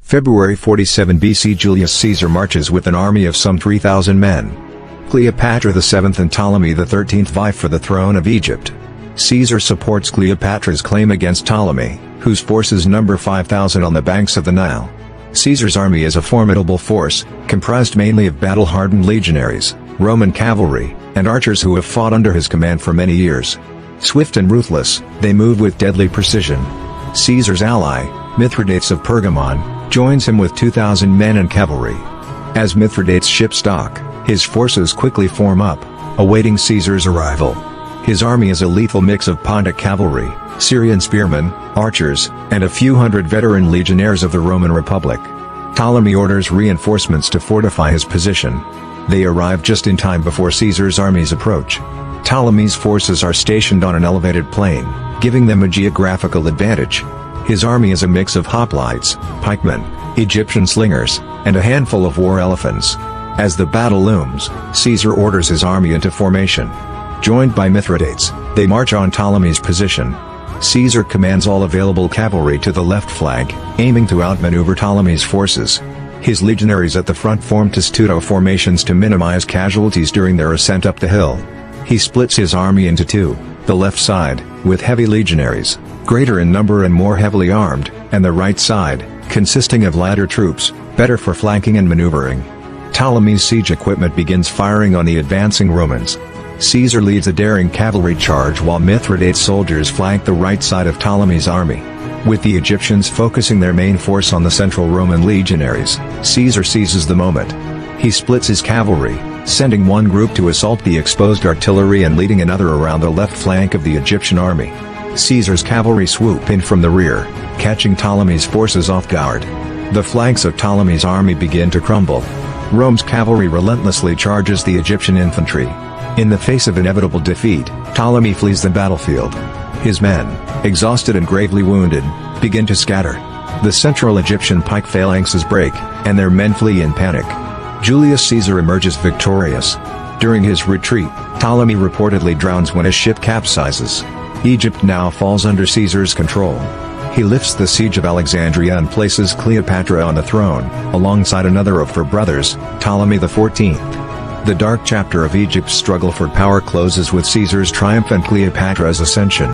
February 47 BC. Julius Caesar marches with an army of some 3,000 men. Cleopatra VII and Ptolemy XIII vie for the throne of Egypt. Caesar supports Cleopatra's claim against Ptolemy, whose forces number 5,000 on the banks of the Nile. Caesar's army is a formidable force, comprised mainly of battle-hardened legionaries, Roman cavalry, and archers who have fought under his command for many years. Swift and ruthless, they move with deadly precision. Caesar's ally, Mithridates of Pergamon, joins him with 2,000 men and cavalry. As Mithridates' ships dock, his forces quickly form up, awaiting Caesar's arrival. His army is a lethal mix of Pontic cavalry, Syrian spearmen, archers, and a few hundred veteran legionnaires of the Roman Republic. Ptolemy orders reinforcements to fortify his position. They arrive just in time before Caesar's armies approach. Ptolemy's forces are stationed on an elevated plain, giving them a geographical advantage. His army is a mix of hoplites, pikemen, Egyptian slingers, and a handful of war elephants. As the battle looms, Caesar orders his army into formation. Joined by Mithridates, they march on Ptolemy's position. Caesar commands all available cavalry to the left flank, aiming to outmaneuver Ptolemy's forces. His legionaries at the front form testudo formations to minimize casualties during their ascent up the hill. He splits his army into two, the left side, with heavy legionaries, greater in number and more heavily armed, and the right side, consisting of lighter troops, better for flanking and maneuvering. Ptolemy's siege equipment begins firing on the advancing Romans. Caesar leads a daring cavalry charge while Mithridates' soldiers flank the right side of Ptolemy's army. With the Egyptians focusing their main force on the central Roman legionaries, Caesar seizes the moment. He splits his cavalry, sending one group to assault the exposed artillery and leading another around the left flank of the Egyptian army. Caesar's cavalry swoop in from the rear, catching Ptolemy's forces off guard. The flanks of Ptolemy's army begin to crumble. Rome's cavalry relentlessly charges the Egyptian infantry. In the face of inevitable defeat, Ptolemy flees the battlefield. His men, exhausted and gravely wounded, begin to scatter. The central Egyptian pike phalanxes break, and their men flee in panic. Julius Caesar emerges victorious. During his retreat, Ptolemy reportedly drowns when his ship capsizes. Egypt now falls under Caesar's control. He lifts the siege of Alexandria and places Cleopatra on the throne, alongside another of her brothers, Ptolemy XIV. The dark chapter of Egypt's struggle for power closes with Caesar's triumph and Cleopatra's ascension.